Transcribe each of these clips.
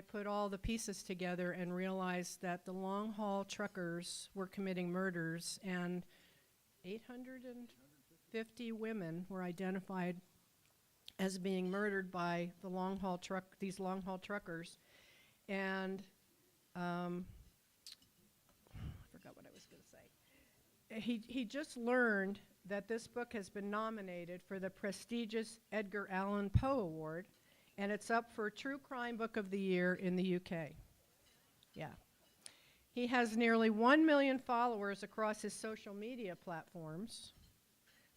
put all the pieces together and realized that the long-haul truckers were committing murders, and 850 women were identified as being murdered by the these long-haul truckers. And I forgot what I was going to say. He just learned that this book has been nominated for the prestigious Edgar Allan Poe Award, and it's up for True Crime Book of the Year in the UK. Yeah. He has nearly 1 million followers across his social media platforms,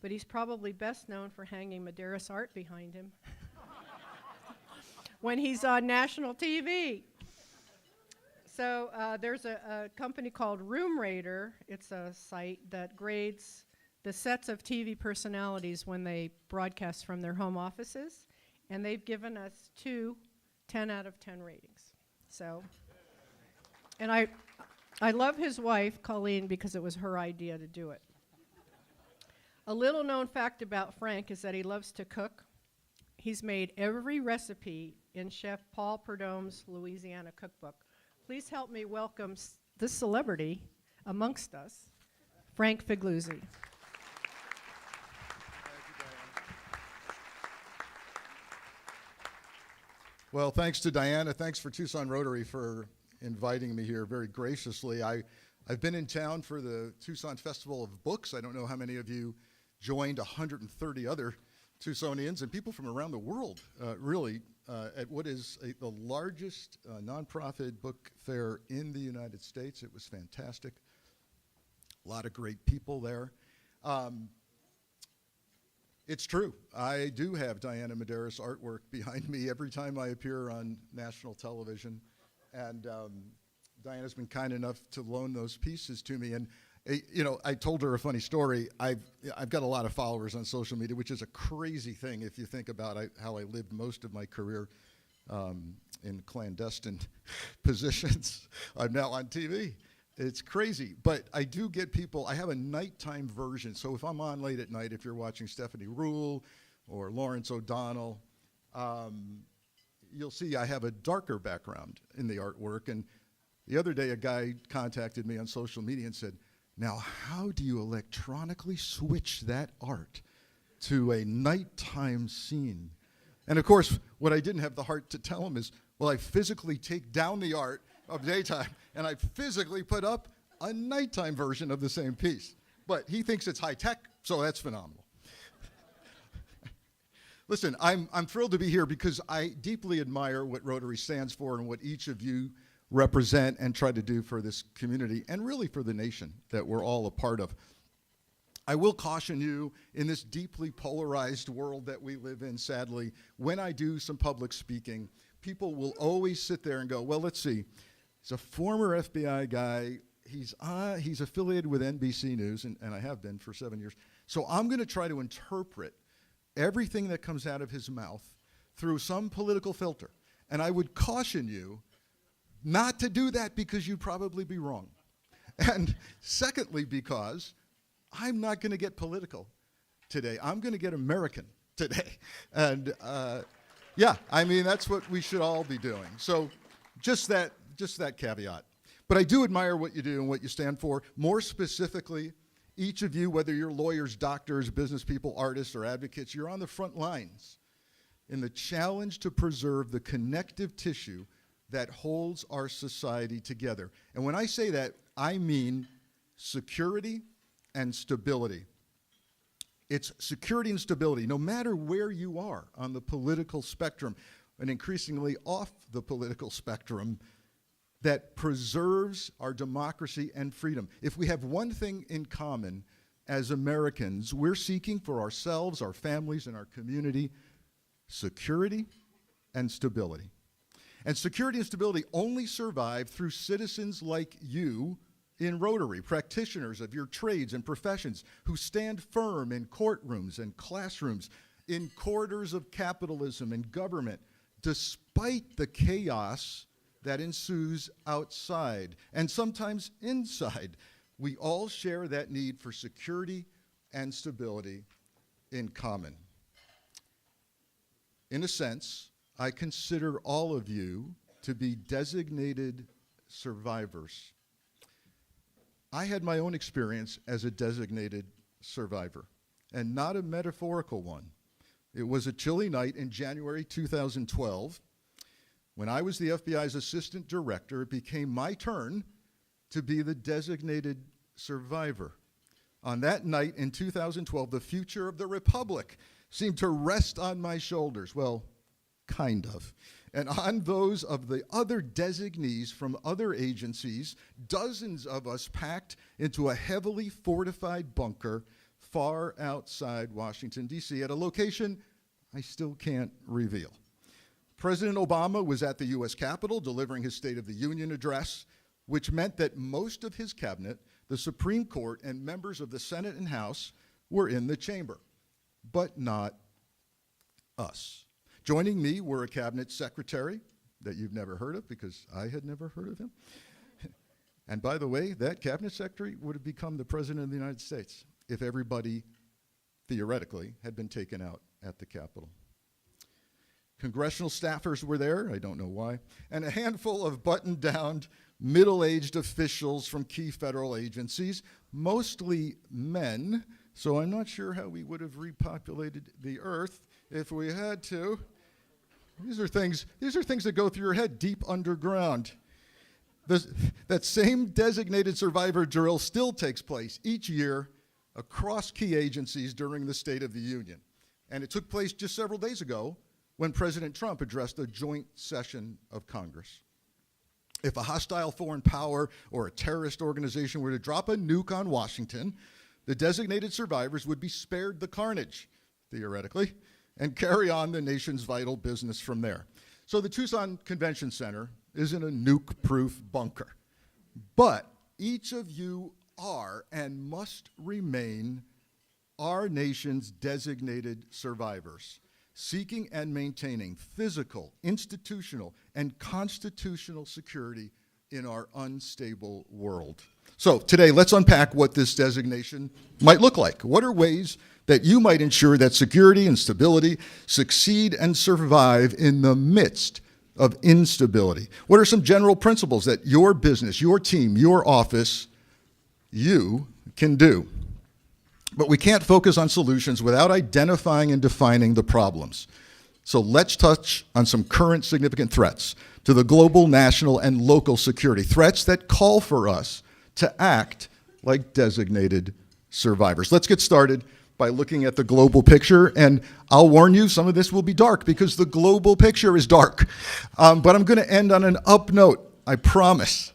but he's probably best known for hanging Medeiros art behind him when he's on national TV. So there's a company called Room Rater. It's a site that grades the sets of TV personalities when they broadcast from their home offices, and they've given us 2 10 out of 10 ratings. So, and I love his wife, Colleen, because it was her idea to do it. A little known fact about Frank is that he loves to cook. He's made every recipe in Chef Paul Prudhomme's Louisiana cookbook. Please help me welcome this celebrity amongst us, Frank Figliuzzi. Well, thanks to Diana. Thanks for Tucson Rotary for inviting me here very graciously. I've been in town for the Tucson Festival of Books. I don't know how many of you joined 130 other Tucsonians and people from around the world, really, at what is the largest nonprofit book fair in the United States. It was fantastic. A lot of great people there. It's true. I do have Diana Medeiros artwork behind me every time I appear on national television. And Diana's been kind enough to loan those pieces to me. And you know, I told her a funny story. I've got a lot of followers on social media, which is a crazy thing if you think about how I lived most of my career in clandestine positions. I'm now on TV. It's crazy, but I do get people. I have a nighttime version, so if I'm on late at night, if you're watching Stephanie Ruhle or Lawrence O'Donnell, you'll see I have a darker background in the artwork. And the other day, a guy contacted me on social media and said, "Now, how do you electronically switch that art to a nighttime scene?" And of course, what I didn't have the heart to tell him is, well, I physically take down the art of daytime, and I physically put up a nighttime version of the same piece. But he thinks it's high tech, so that's phenomenal. Listen, I'm thrilled to be here because I deeply admire what Rotary stands for and what each of you represent and try to do for this community and really for the nation that we're all a part of. I will caution you, in this deeply polarized world that we live in, sadly, when I do some public speaking, people will always sit there and go, well, let's see. He's a former FBI guy. He's affiliated with NBC News, and I have been for 7 years. So I'm going to try to interpret everything that comes out of his mouth through some political filter. And I would caution you not to do that because you'd probably be wrong. And secondly, because I'm not going to get political today. I'm going to get American today. And yeah, I mean, that's what we should all be doing. So just that caveat. But I do admire what you do and what you stand for. More specifically, each of you, whether you're lawyers, doctors, business people, artists, or advocates, you're on the front lines in the challenge to preserve the connective tissue that holds our society together. And when I say that, I mean security and stability. It's security and stability, no matter where you are on the political spectrum, and increasingly off the political spectrum, that preserves our democracy and freedom. If we have one thing in common as Americans, we're seeking for ourselves, our families, and our community, security and stability. And security and stability only survive through citizens like you in Rotary, practitioners of your trades and professions who stand firm in courtrooms and classrooms, in corridors of capitalism and government, despite the chaos that ensues outside and sometimes inside. We all share that need for security and stability in common. In a sense, I consider all of you to be designated survivors. I had my own experience as a designated survivor, and not a metaphorical one. It was a chilly night in January 2012. When I was the FBI's assistant director, it became my turn to be the designated survivor. On that night in 2012, the future of the Republic seemed to rest on my shoulders. Well, kind of. And on those of the other designees from other agencies, dozens of us packed into a heavily fortified bunker far outside Washington, D.C., at a location I still can't reveal. President Obama was at the U.S. Capitol delivering his State of the Union address, which meant that most of his cabinet, the Supreme Court, and members of the Senate and House were in the chamber, but not us. Joining me were a cabinet secretary that you've never heard of, because I had never heard of him. And by the way, that cabinet secretary would have become the president of the United States if everybody, theoretically, had been taken out at the Capitol. Congressional staffers were there, I don't know why, and a handful of buttoned-down, middle-aged officials from key federal agencies, mostly men, so I'm not sure how we would have repopulated the earth if we had to. These are things that go through your head deep underground. That same designated survivor drill still takes place each year across key agencies during the State of the Union. And it took place just several days ago when President Trump addressed a joint session of Congress. If a hostile foreign power or a terrorist organization were to drop a nuke on Washington, the designated survivors would be spared the carnage, theoretically, and carry on the nation's vital business from there. So the Tucson Convention Center isn't a nuke-proof bunker, but each of you are and must remain our nation's designated survivors, seeking and maintaining physical, institutional, and constitutional security in our unstable world. So today, let's unpack what this designation might look like. What are ways that you might ensure that security and stability succeed and survive in the midst of instability? What are some general principles that your business, your team, your office, you can do? But we can't focus on solutions without identifying and defining the problems. So let's touch on some current significant threats to the global, national, and local security, threats that call for us to act like designated survivors. Let's get started by looking at the global picture, and I'll warn you, some of this will be dark because the global picture is dark. But I'm going to end on an up note, I promise.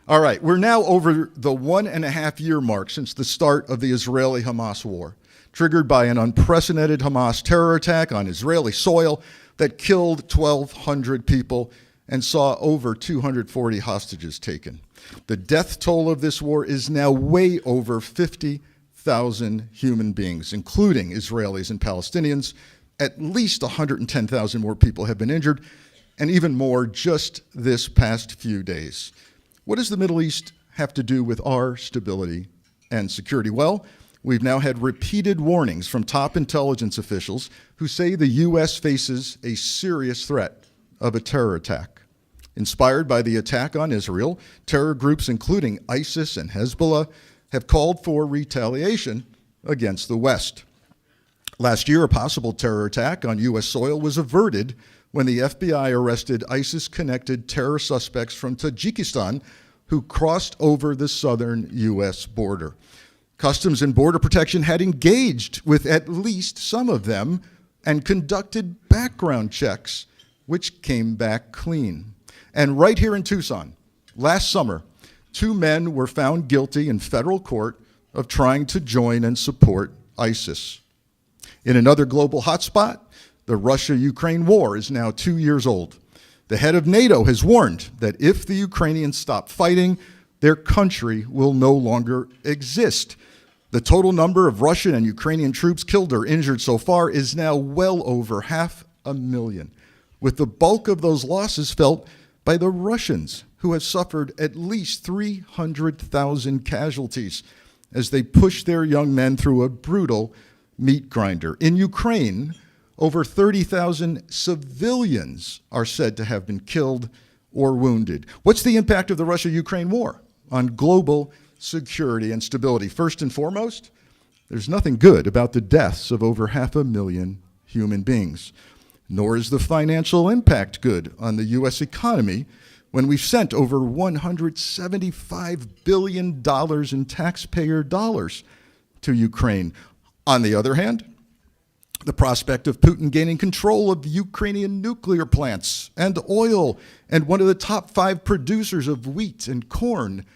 All right, we're now over the 1.5-year mark since the start of the Israeli-Hamas war, triggered by an unprecedented Hamas terror attack on Israeli soil that killed 1,200 people and saw over 240 hostages taken. The death toll of this war is now way over 50,000 human beings, including Israelis and Palestinians. At least 110,000 more people have been injured, and even more just this past few days. What does the Middle East have to do with our stability and security? Well, we've now had repeated warnings from top intelligence officials who say the U.S. faces a serious threat of a terror attack. Inspired by the attack on Israel, terror groups including ISIS and Hezbollah have called for retaliation against the West. Last year, a possible terror attack on U.S. soil was averted when the FBI arrested ISIS-connected terror suspects from Tajikistan who crossed over the southern U.S. border. Customs and Border Protection had engaged with at least some of them and conducted background checks, which came back clean. And right here in Tucson, last summer, 2 men were found guilty in federal court of trying to join and support ISIS. In another global hotspot, the Russia-Ukraine war is now 2 years old. The head of NATO has warned that if the Ukrainians stop fighting, their country will no longer exist. The total number of Russian and Ukrainian troops killed or injured so far is now well over 500,000, with the bulk of those losses felt by the Russians, who have suffered at least 300,000 casualties as they push their young men through a brutal meat grinder. In Ukraine, over 30,000 civilians are said to have been killed or wounded. What's the impact of the Russia-Ukraine war on global security and stability? First and foremost, there's nothing good about the deaths of over 500,000 human beings, nor is the financial impact good on the U.S. economy when we've sent over $175 billion in taxpayer dollars to Ukraine. On the other hand, the prospect of Putin gaining control of Ukrainian nuclear plants and oil and one of the top 5 producers of wheat and corn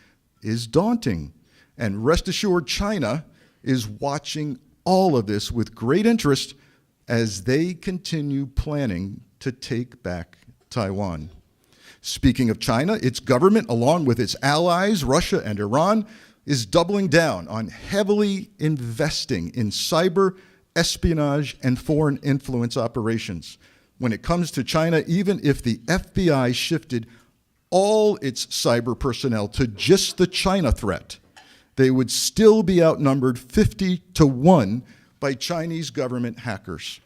is daunting. And rest assured, China is watching all of this with great interest as they continue planning to take back Taiwan. Speaking of China, its government, along with its allies, Russia and Iran, is doubling down on heavily investing in cyber espionage and foreign influence operations. When it comes to China, even if the FBI shifted all its cyber personnel to just the China threat, they would still be outnumbered 50-1 by Chinese government hackers.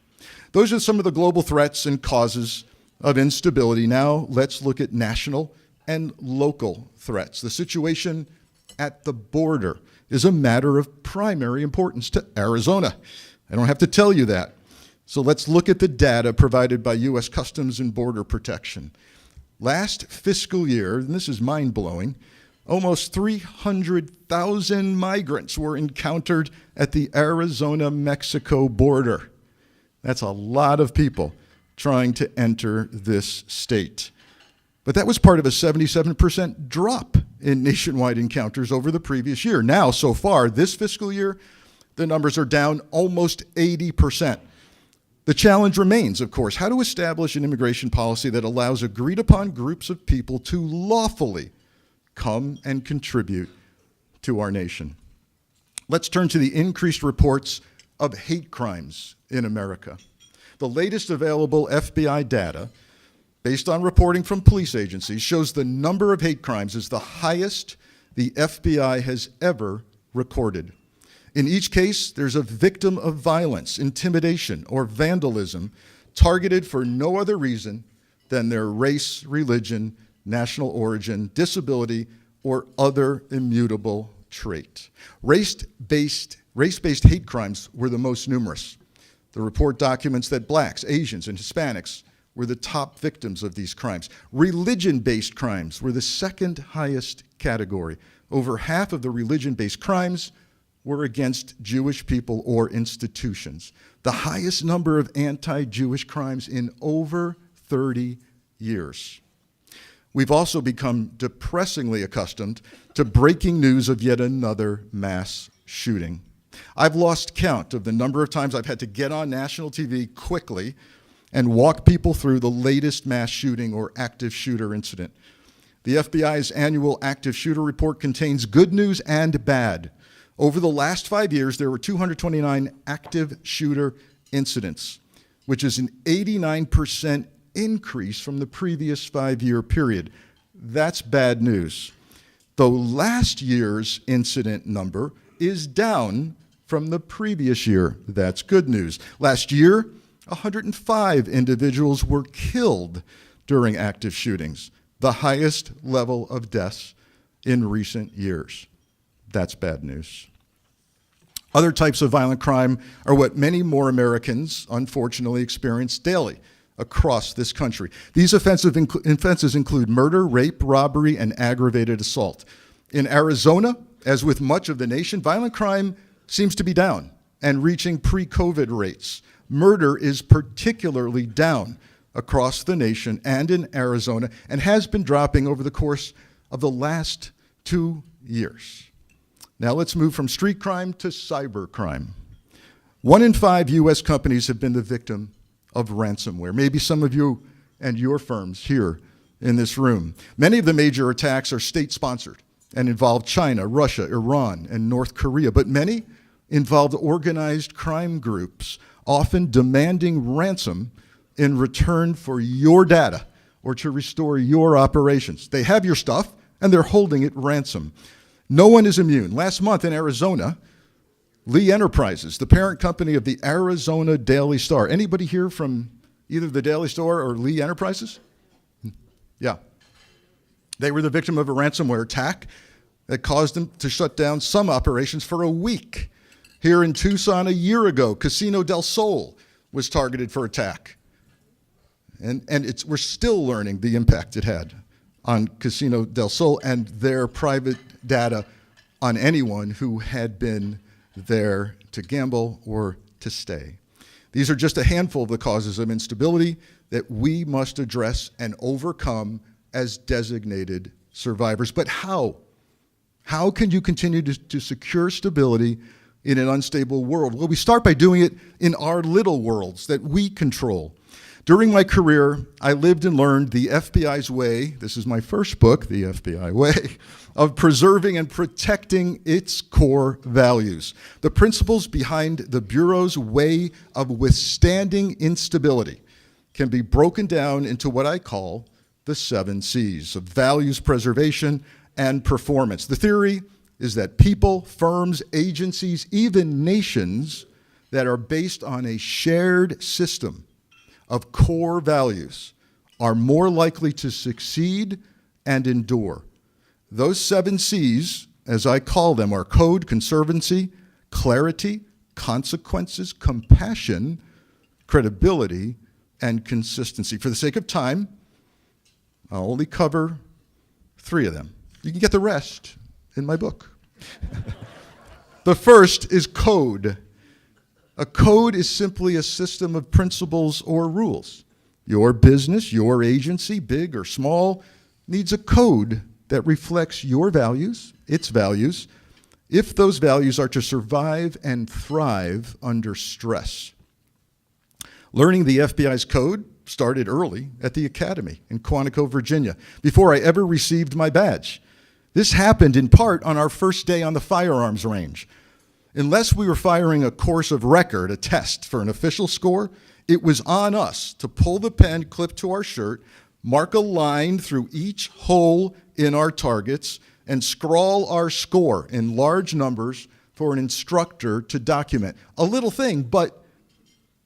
Those are some of the global threats and causes of instability. Now let's look at national and local threats. The situation at the border is a matter of primary importance to Arizona. I don't have to tell you that. So let's look at the data provided by U.S. Customs and Border Protection. Last fiscal year, and this is mind-blowing, almost 300,000 migrants were encountered at the Arizona-Mexico border. That's a lot of people trying to enter this state. But that was part of a 77% drop in nationwide encounters over the previous year. Now, so far, this fiscal year, the numbers are down almost 80%. The challenge remains, of course, how to establish an immigration policy that allows agreed-upon groups of people to lawfully come and contribute to our nation. Let's turn to the increased reports of hate crimes in America. The latest available FBI data, based on reporting from police agencies, shows the number of hate crimes is the highest the FBI has ever recorded. In each case, there's a victim of violence, intimidation, or vandalism targeted for no other reason than their race, religion, national origin, disability, or other immutable trait. Race-based hate crimes were the most numerous. The report documents that blacks, Asians, and Hispanics were the top victims of these crimes. Religion-based crimes were the second highest category. Over half of the religion-based crimes were against Jewish people or institutions. The highest number of anti-Jewish crimes in over 30 years. We've also become depressingly accustomed to breaking news of yet another mass shooting. I've lost count of the number of times I've had to get on national TV quickly and walk people through the latest mass shooting or active shooter incident. The FBI's annual active shooter report contains good news and bad. Over the last 5 years, there were 229 active shooter incidents, which is an 89% increase from the previous 5-year period. That's bad news. Though last year's incident number is down from the previous year. That's good news. Last year, 105 individuals were killed during active shootings, the highest level of deaths in recent years. That's bad news. Other types of violent crime are what many more Americans, unfortunately, experience daily across this country. These offenses include murder, rape, robbery, and aggravated assault. In Arizona, as with much of the nation, violent crime seems to be down and reaching pre-COVID rates. Murder is particularly down across the nation and in Arizona and has been dropping over the course of the last 2 years. Now let's move from street crime to cyber crime. 1 in 5 U.S. companies have been the victim of ransomware. Maybe some of you and your firms here in this room. Many of the major attacks are state-sponsored and involve China, Russia, Iran, and North Korea, but many involved organized crime groups, often demanding ransom in return for your data or to restore your operations. They have your stuff, and they're holding it ransom. No one is immune. Last month in Arizona, Lee Enterprises, the parent company of the Arizona Daily Star. Anybody here from either the Daily Star or Lee Enterprises? Yeah. They were the victim of a ransomware attack that caused them to shut down some operations for a week. Here in Tucson a year ago, Casino del Sol was targeted for attack. And we're still learning the impact it had on Casino del Sol and their private data on anyone who had been there to gamble or to stay. These are just a handful of the causes of instability that we must address and overcome as designated survivors. But how? How can you continue to secure stability in an unstable world? Well, we start by doing it in our little worlds that we control. During my career, I lived and learned the FBI's way, this is my first book, The FBI Way, of preserving and protecting its core values. The principles behind the Bureau's way of withstanding instability can be broken down into what I call the 7 C's of values preservation and performance. The theory is that people, firms, agencies, even nations that are based on a shared system of core values are more likely to succeed and endure. Those 7 C's, as I call them, are code, conservancy, clarity, consequences, compassion, credibility, and consistency. For the sake of time, I'll only cover 3 of them. You can get the rest in my book. The first is code. A code is simply a system of principles or rules. Your business, your agency, big or small, needs a code that reflects your values, its values, if those values are to survive and thrive under stress. Learning the FBI's code started early at the Academy in Quantico, Virginia, before I ever received my badge. This happened in part on our first day on the firearms range. Unless we were firing a course of record, a test for an official score, it was on us to pull the pen clipped to our shirt, mark a line through each hole in our targets, and scrawl our score in large numbers for an instructor to document. A little thing, but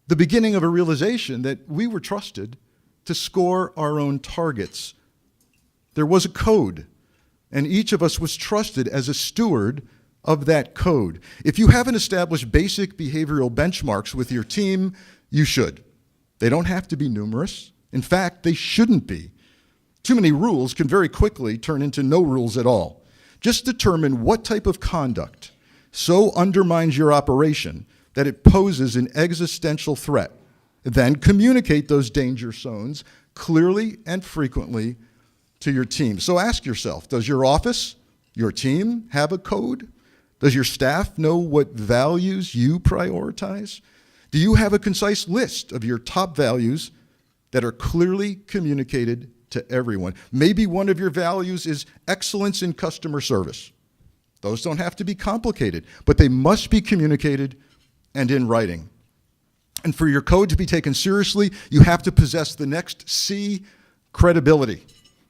the beginning of a realization that we were trusted to score our own targets. There was a code, and each of us was trusted as a steward of that code. If you haven't established basic behavioral benchmarks with your team, you should. They don't have to be numerous. In fact, they shouldn't be. Too many rules can very quickly turn into no rules at all. Just determine what type of conduct so undermines your operation that it poses an existential threat. Then communicate those danger zones clearly and frequently to your team. So ask yourself, does your office, your team have a code? Does your staff know what values you prioritize? Do you have a concise list of your top values that are clearly communicated to everyone? Maybe one of your values is excellence in customer service. Those don't have to be complicated, but they must be communicated and in writing. And for your code to be taken seriously, you have to possess the next C, credibility.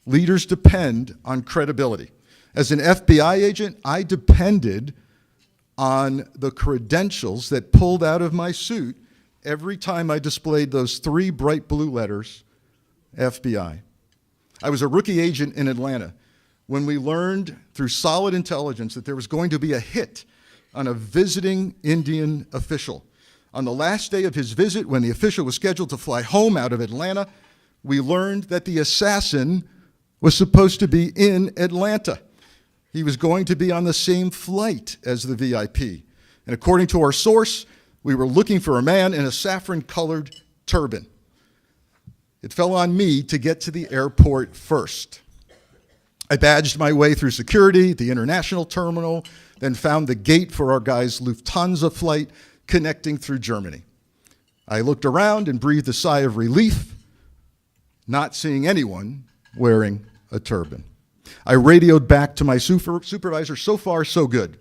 Leaders depend on credibility. As an FBI agent, I depended on the credentials that pulled out of my suit every time I displayed those 3 bright blue letters, FBI. I was a rookie agent in Atlanta when we learned through solid intelligence that there was going to be a hit on a visiting Indian official. On the last day of his visit, when the official was scheduled to fly home out of Atlanta, we learned that the assassin was supposed to be in Atlanta. He was going to be on the same flight as the VIP. And according to our source, we were looking for a man in a saffron-colored turban. It fell on me to get to the airport first. I badged my way through security, the international terminal, then found the gate for our guy's Lufthansa flight connecting through Germany. I looked around and breathed a sigh of relief, not seeing anyone wearing a turban. I radioed back to my supervisor, so far so good.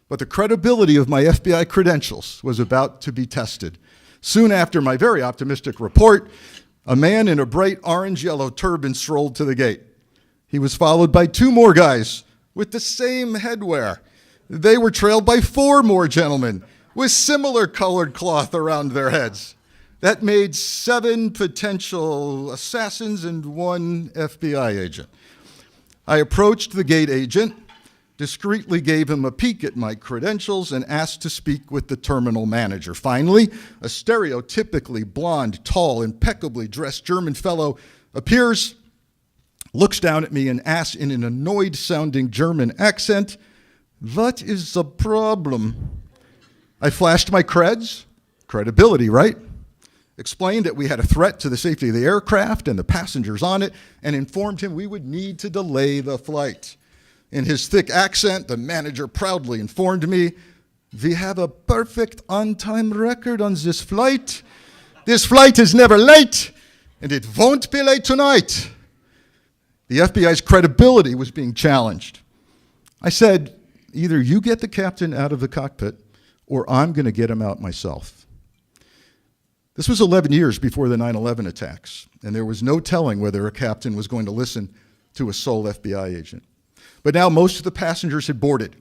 But the credibility of my FBI credentials was about to be tested. Soon after my very optimistic report, a man in a bright orange-yellow turban strolled to the gate. He was followed by 2 more guys with the same headwear. They were trailed by 4 more gentlemen with similar colored cloth around their heads. That made 7 potential assassins and 1 FBI agent. I approached the gate agent, discreetly gave him a peek at my credentials, and asked to speak with the terminal manager. Finally, a stereotypically blonde, tall, impeccably dressed German fellow appears, looks down at me, and asks in an annoyed-sounding German accent, "What is the problem?" I flashed my creds, credibility, right? Explained that we had a threat to the safety of the aircraft and the passengers on it, and informed him we would need to delay the flight. In his thick accent, the manager proudly informed me, "We have a perfect on-time record on this flight. This flight is never late, and it won't be late tonight." The FBI's credibility was being challenged. I said, "Either you get the captain out of the cockpit, or I'm going to get him out myself." This was 11 years before the 9/11 attacks, and there was no telling whether a captain was going to listen to a sole FBI agent. But now most of the passengers had boarded.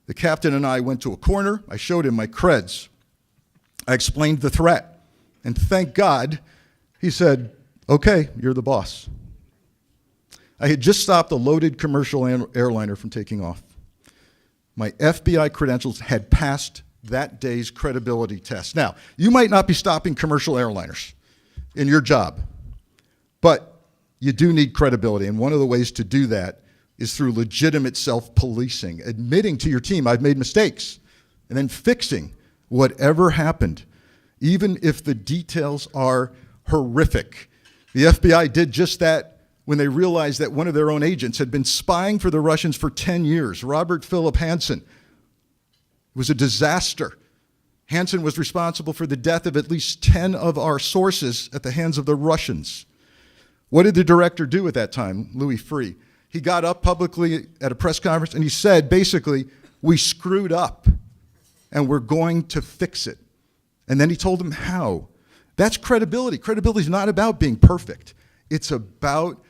The captain and I went to a corner. I showed him my creds. I explained the threat, and thank God, he said, "Okay, you're the boss." I had just stopped a loaded commercial airliner from taking off. My FBI credentials had passed that day's credibility test. Now, you might not be stopping commercial airliners in your job, but you do need credibility, and one of the ways to do that is through legitimate self-policing, admitting to your team, "I've made mistakes," and then fixing whatever happened, even if the details are horrific. The FBI did just that when they realized that one of their own agents had been spying for the Russians for 10 years, Robert Philip Hansen. It was a disaster. Hansen was responsible for the death of at least 10 of our sources at the hands of the Russians. What did the director do at that time, Louis Freeh? He got up publicly at a press conference and he said, basically, "We screwed up and we're going to fix it." And then he told them how. That's credibility. Credibility is not about being perfect. It's about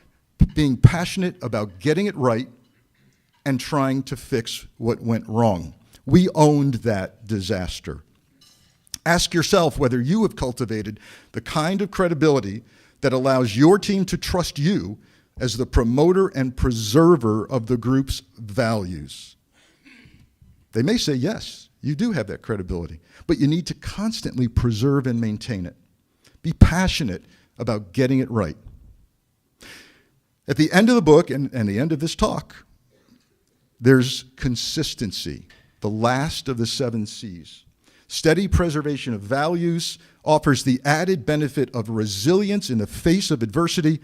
being passionate about getting it right and trying to fix what went wrong. We owned that disaster. Ask yourself whether you have cultivated the kind of credibility that allows your team to trust you as the promoter and preserver of the group's values. They may say, yes, you do have that credibility, but you need to constantly preserve and maintain it. Be passionate about getting it right. At the end of the book and the end of this talk, there's consistency, the last of the 7 C's. Steady preservation of values offers the added benefit of resilience in the face of adversity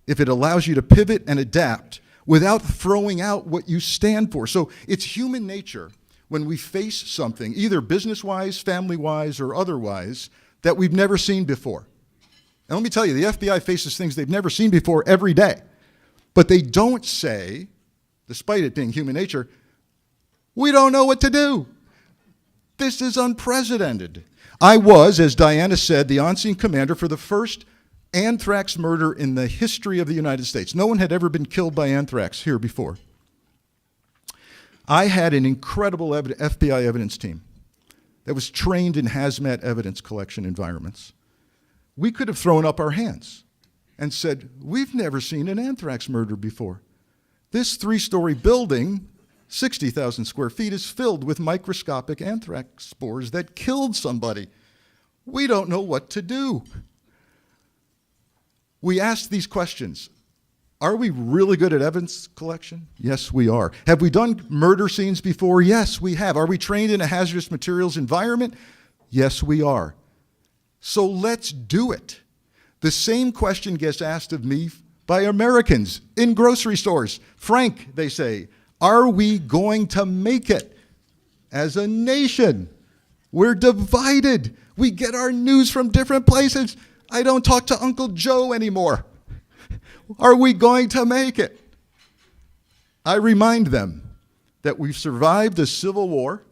if it allows you to pivot and adapt without throwing out what you stand for. So it's human nature when we face something, either business-wise, family-wise, or otherwise, that we've never seen before. And let me tell you, the FBI faces things they've never seen before every day. But they don't say, despite it being human nature, "We don't know what to do. This is unprecedented." I was, as Diana said, the on-scene commander for the first anthrax murder in the history of the United States. No one had ever been killed by anthrax here before. I had an incredible FBI evidence team that was trained in hazmat evidence collection environments. We could have thrown up our hands and said, "We've never seen an anthrax murder before. This 3-story building, 60,000 square feet, is filled with microscopic anthrax spores that killed somebody. We don't know what to do." We asked these questions. Are we really good at evidence collection? Yes, we are. Have we done murder scenes before? Yes, we have. Are we trained in a hazardous materials environment? Yes, we are. So let's do it. The same question gets asked of me by Americans in grocery stores. "Frank," they say, "are we going to make it? As a nation, we're divided. We get our news from different places. I don't talk to Uncle Joe anymore. Are we going to make it?" I remind them that we've survived a civil war,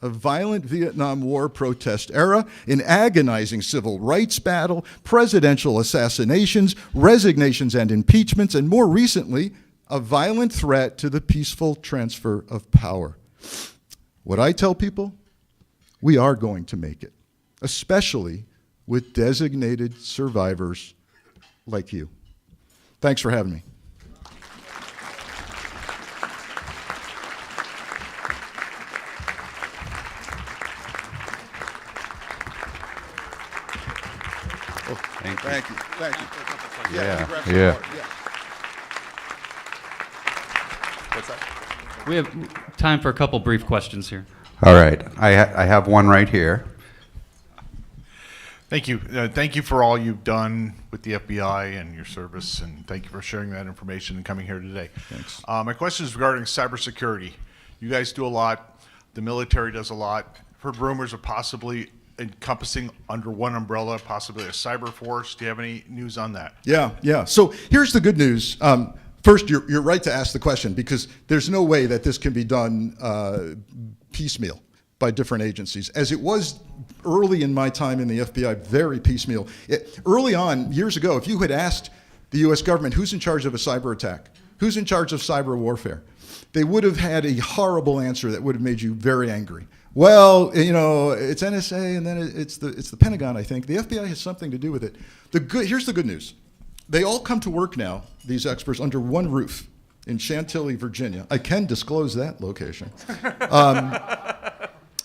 a violent Vietnam War protest era, an agonizing civil rights battle, presidential assassinations, resignations and impeachments, and more recently, a violent threat to the peaceful transfer of power. What I tell people, we are going to make it, especially with designated survivors like you. Thanks for having me. Thank you. Thank you. Thank you. Yeah, grab some yeah. water, What's that? We have time for a couple brief questions here. All right. I have one right here. Thank you. Thank you for all you've done with the FBI and your service, and thank you for sharing that information and coming here today. Thanks. My question is regarding cybersecurity. You guys do a lot. The military does a lot. I've heard rumors of possibly encompassing under one umbrella, possibly a cyber force. Do you have any news on that? Yeah. So here's the good news. First, you're right to ask the question because there's no way that this can be done piecemeal by different agencies. As it was early in my time in the FBI, very piecemeal. Early on, years ago, if you had asked the US government who's in charge of a cyber attack, who's in charge of cyber warfare, they would have had a horrible answer that would have made you very angry. Well, it's NSA and then it's the Pentagon, I think. The FBI has something to do with it. Here's the good news. They all come to work now, these experts, under one roof in Chantilly, Virginia. I can disclose that location.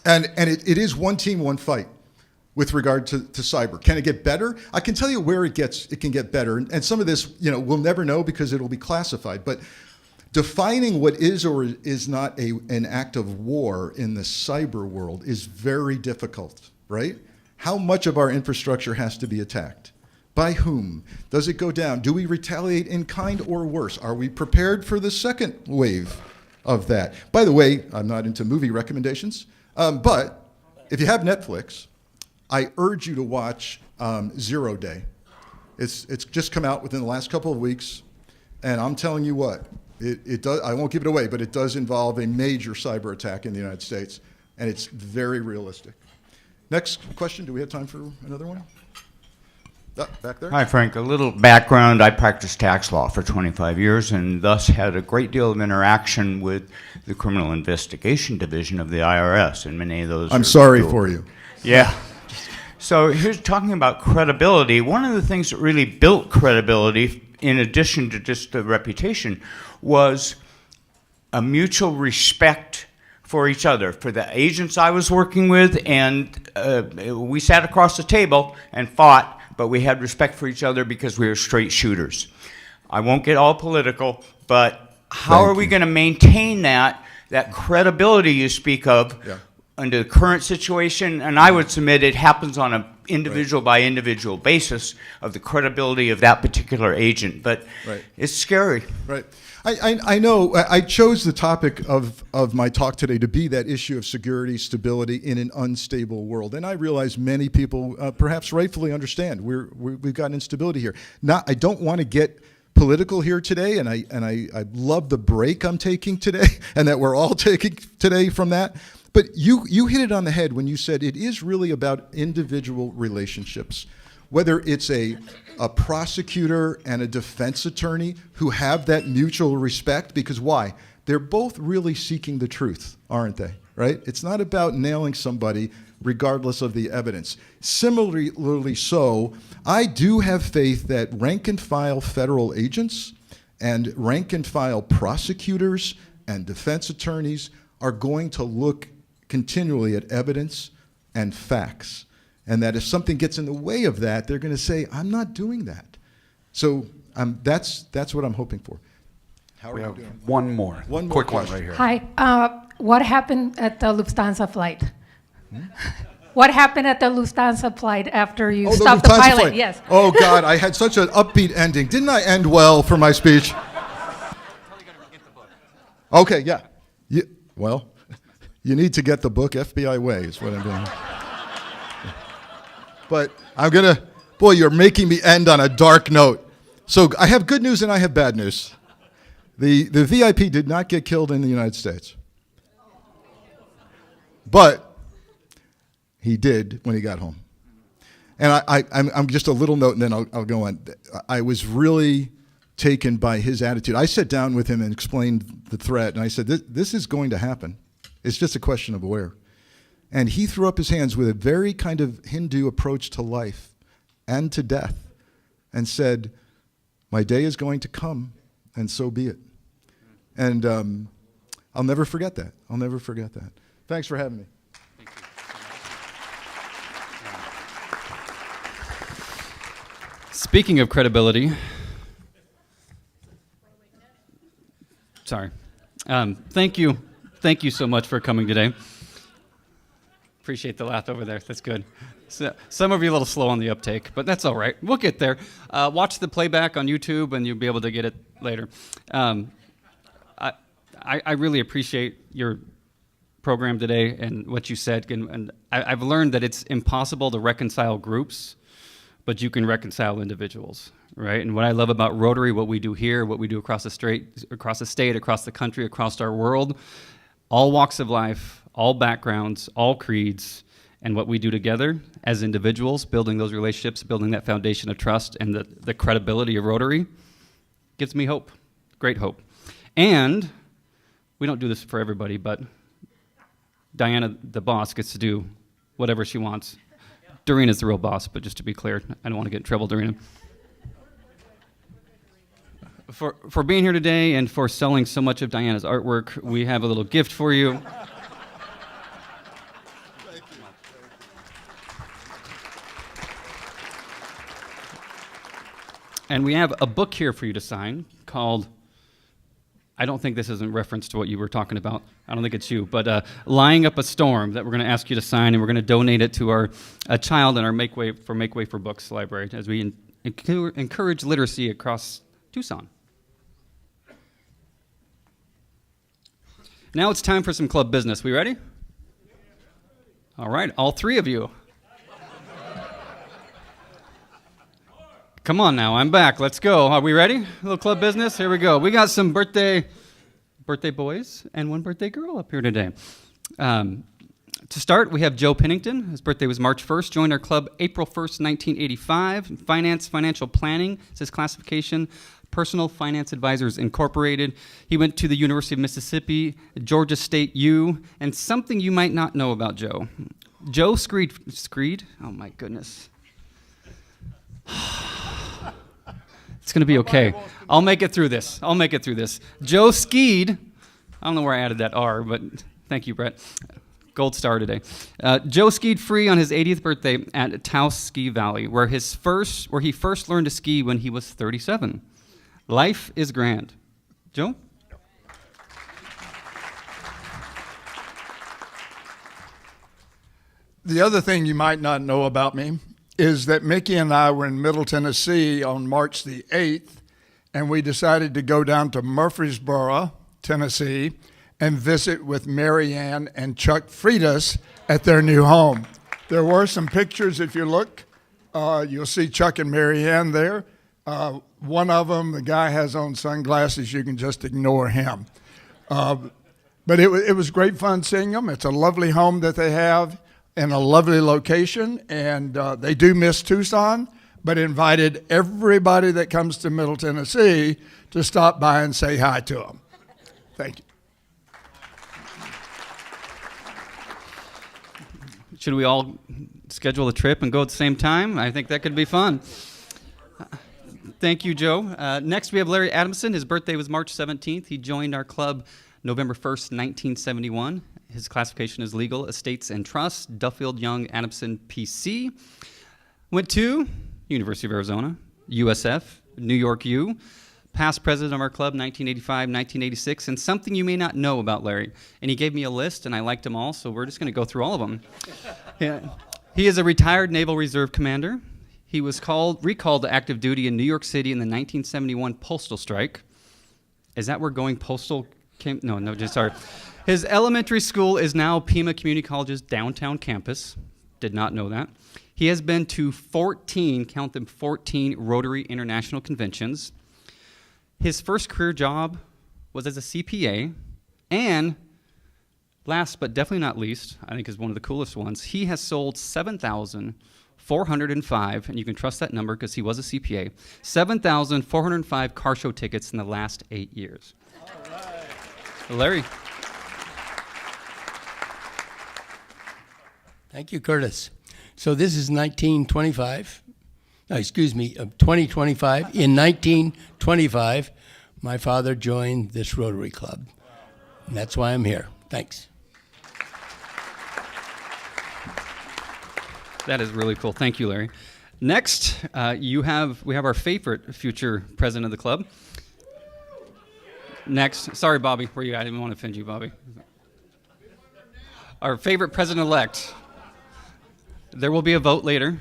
And it is one team, one fight with regard to cyber. Can it get better? I can tell you where it can get better. And some of this, we'll never know because it'll be classified. But defining what is or is not an act of war in the cyber world is very difficult, right? How much of our infrastructure has to be attacked? By whom? Does it go down? Do we retaliate in kind or worse? Are we prepared for the second wave of that? By the way, I'm not into movie recommendations, but if you have Netflix, I urge you to watch 0 Day. It's just come out within the last couple of weeks, and I'm telling you what, it does. I won't give it away, but it does involve a major cyber attack in the United States, and it's very realistic. Next question. Do we have time for another one? Back there. Hi, Frank. A little background. I practiced tax law for 25 years and thus had a great deal of interaction with the Criminal Investigation Division of the IRS, and many of those I'm sorry for you. Yeah. So here's talking about credibility. One of the things that really built credibility, in addition to just the reputation, was a mutual respect for each other, for the agents I was working with, and we sat across the table and fought, but we had respect for each other because we were straight shooters. I won't get all political, but how are we going to maintain that credibility you speak of under the current situation? And I would submit it happens on an individual by individual basis of the credibility of that particular agent, but it's scary. Right. I know I chose the topic of my talk today to be that issue of security, stability in an unstable world. And I realize many people perhaps rightfully understand we've got instability here. I don't want to get political here today, and I love the break I'm taking today and that we're all taking today from that. But you hit it on the head when you said it is really about individual relationships. Whether it's a prosecutor and a defense attorney who have that mutual respect, because why? They're both really seeking the truth, aren't they? Right? It's not about nailing somebody regardless of the evidence. Similarly so, I do have faith that rank and file federal agents and rank and file prosecutors and defense attorneys are going to look continually at evidence and facts. And that if something gets in the way of that, they're going to say, I'm not doing that. So that's what I'm hoping for. How are you doing? One more quick one right here. Hi. What happened at the Lufthansa flight? What happened at the Lufthansa flight after you stopped the pilot? Flight. Yes. Oh, God, I had such an upbeat ending. Didn't I end well for my speech? Okay, yeah. Well, you need to get the book FBI Way is what I'm doing. But I'm going to, boy, you're making me end on a dark note. So I have good news and I have bad news. The VIP did not get killed in the United States. But he did when he got home. And I'm just a little note and then I'll go on. I was really taken by his attitude. I sat down with him and explained the threat, and I said, this is going to happen. It's just a question of where. And he threw up his hands with a very kind of Hindu approach to life and to death and said, my day is going to come, and so be it. And I'll never forget that. I'll never forget that. Thanks for having me. Speaking of credibility, sorry. Thank you so much for coming today. Appreciate the laugh over there. That's good. So, some of you a little slow on the uptake, but that's all right. We'll get there. Watch the playback on YouTube, and you'll be able to get it later. I really appreciate your program today and what you said. And I've learned that it's impossible to reconcile groups, but you can reconcile individuals, right? And what I love about Rotary, what we do here, what we do across the state, across the country, across our world, all walks of life, all backgrounds, all creeds, and what we do together as individuals, building those relationships, building that foundation of trust and the credibility of Rotary, gives me hope, great hope. And we don't do this for everybody, but Diana, the boss, gets to do whatever she wants. Doreena's the real boss, but just to be clear, I don't want to get in trouble, Doreen. For being here today and for selling so much of Diana's artwork, we have a little gift for you. And we have a book here for you to sign called, I don't think this is in reference to what you were talking about. I don't think it's you, but Lying Up a Storm that we're going to ask you to sign, and we're going to donate it to our child in our Make Way for Books library as we encourage literacy across Tucson. Now it's time for some club business. We ready? All right, all three of you. Come on now, I'm back. Let's go. Are we ready? A little club business? Here we go. We got some birthday boys and one birthday girl up here today. To start, we have Joe Pennington. His birthday was March 1st. Joined our club April 1st, 1985. Financial planning is his classification. Personal Finance Advisors Incorporated. He went to the University of Mississippi, Georgia State U, and something you might not know about Joe. Joe Screed? Oh my goodness. It's going to be okay. I'll make it through this. Joe skied. I don't know where I added that R, but thank you, Brett. Gold star today. Joe skied free on his 80th birthday at Taos Ski Valley, where he first learned to ski when he was 37. Life is grand. Joe? The other thing you might not know about me is that Mickey and I were in Middle Tennessee on March the 8th, and we decided to go down to Murfreesboro, Tennessee, and visit with Mary Ann and Chuck Freitas at their new home. There were some pictures, if you look. You'll see Chuck and Mary Ann there. One of them, the guy has on sunglasses. You can just ignore him. But it was great fun seeing them. It's a lovely home that they have in a lovely location, and they do miss Tucson, but invited everybody that comes to Middle Tennessee to stop by and say hi to them. Thank you. Should we all schedule a trip and go at the same time? I think that could be fun. Thank you, Joe. Next, we have Larry Adamson. His birthday was March 17th. He joined our club November 1st, 1971. His classification is legal, estates and trusts, Duffield Young Adamson PC. Went to University of Arizona, USF, New York U, past president of our club, 1985, 1986, and something you may not know about Larry. And he gave me a list, and I liked them all, so we're just going to go through all of them. Yeah. He is a retired Naval Reserve commander. He was recalled to active duty in New York City in the 1971 postal strike. Is that where going postal came? No, just sorry. His elementary school is now Pima Community College's downtown campus. Did not know that. He has been to 14, count them, 14 Rotary International Conventions. His first career job was as a CPA, and last but definitely not least, I think is one of the coolest ones, he has sold 7,405, and you can trust that number because he was a CPA, 7,405 car show tickets in the last 8 years. All right. Larry. Thank you, Curtis. So this is 2025. In 1925, my father joined this Rotary Club. And that's why I'm here. Thanks. That is really cool. Thank you, Larry. Next, we have our favorite future president of the club. Next, sorry, Bobby, where you at? I didn't want to offend you, Bobby. Our favorite president-elect. There will be a vote later.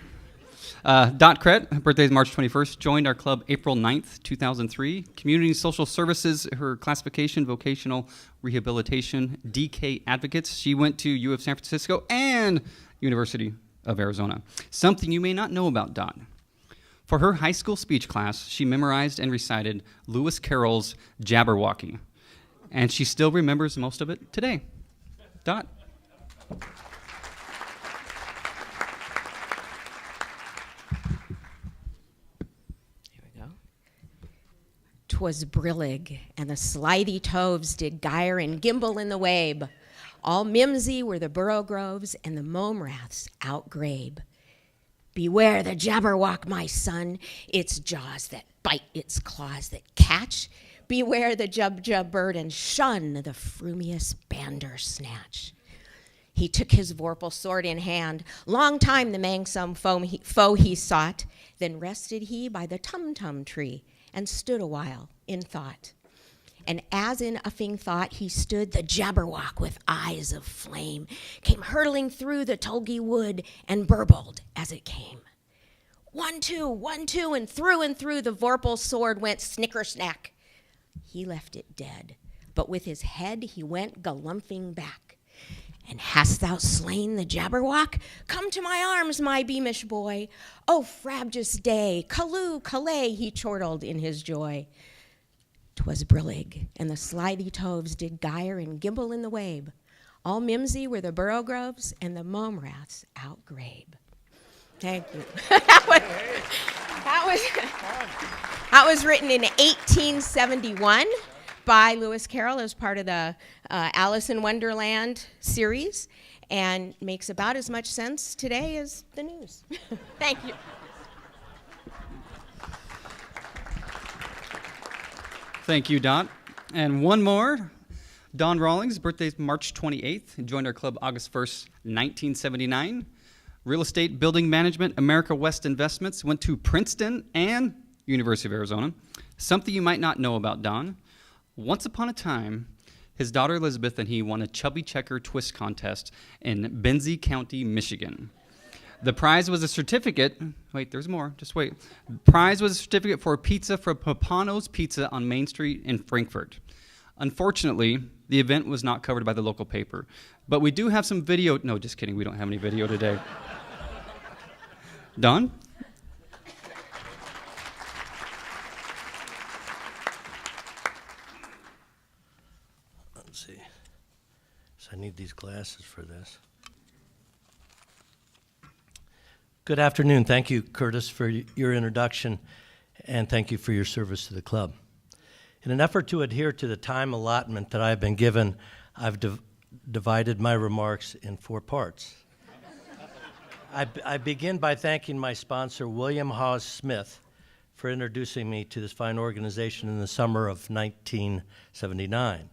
Dot Kret, her birthday is March 21st, joined our club April 9th, 2003. Community and Social Services, her classification, Vocational Rehabilitation, DK Advocates. She went to U of San Francisco and University of Arizona. Something you may not know about Dot. For her high school speech class, she memorized and recited Lewis Carroll's Jabberwocky, and she still remembers most of it today. Dot. Here we go. 'Twas brillig, and the slithy toves did gyre and gimble in the wabe. All mimsy were the burrow groves, and the mome raths outgrabe. Beware the jabberwock, my son, its jaws that bite, its claws that catch. Beware the jub-jub bird, and shun the frumious bandersnatch. He took his vorpal sword in hand, long time the mangsome foe he sought, then rested he by the tum-tum tree, and stood a while in thought. And as in uffing thought he stood, the jabberwock with eyes of flame came hurtling through the tulgey wood and burbled as it came. 1, 2, 1, 2, and through the vorpal sword went snicker-snack. He left it dead, but with his head he went galumphing back. And hast thou slain the jabberwock? Come to my arms, my beamish boy. Oh, frabjous day, calloo, calais, he chortled in his joy. 'Twas brillig, and the slithy toves did gyre and gimble in the wabe. All mimsy were the burrow groves, and the mome raths outgrabe. Thank you. that was written in 1871 by Lewis Carroll as part of the Alice in Wonderland series, and makes about as much sense today as the news. Thank you. Thank you, Dot. And one more. Don Rawlings, birthday is March 28th, and joined our club August 1st, 1979. Real estate, building management, America West Investments, went to Princeton and University of Arizona. Something you might not know about Don. Once upon a time, his daughter Elizabeth and he won a chubby checker twist contest in Benzie County, Michigan. The prize was a certificate. Wait, there's more. Just wait. The prize was a certificate for pizza from Papano's Pizza on Main Street in Frankfurt. Unfortunately, the event was not covered by the local paper. But we do have some video. No, just kidding. We don't have any video today. Don? Let's see. So I need these glasses for this. Good afternoon. Thank you, Curtis, for your introduction, and thank you for your service to the club. In an effort to adhere to the time allotment that I've been given, I've divided my remarks in 4 parts. I begin by thanking my sponsor, William Hawes Smith, for introducing me to this fine organization in the summer of 1979.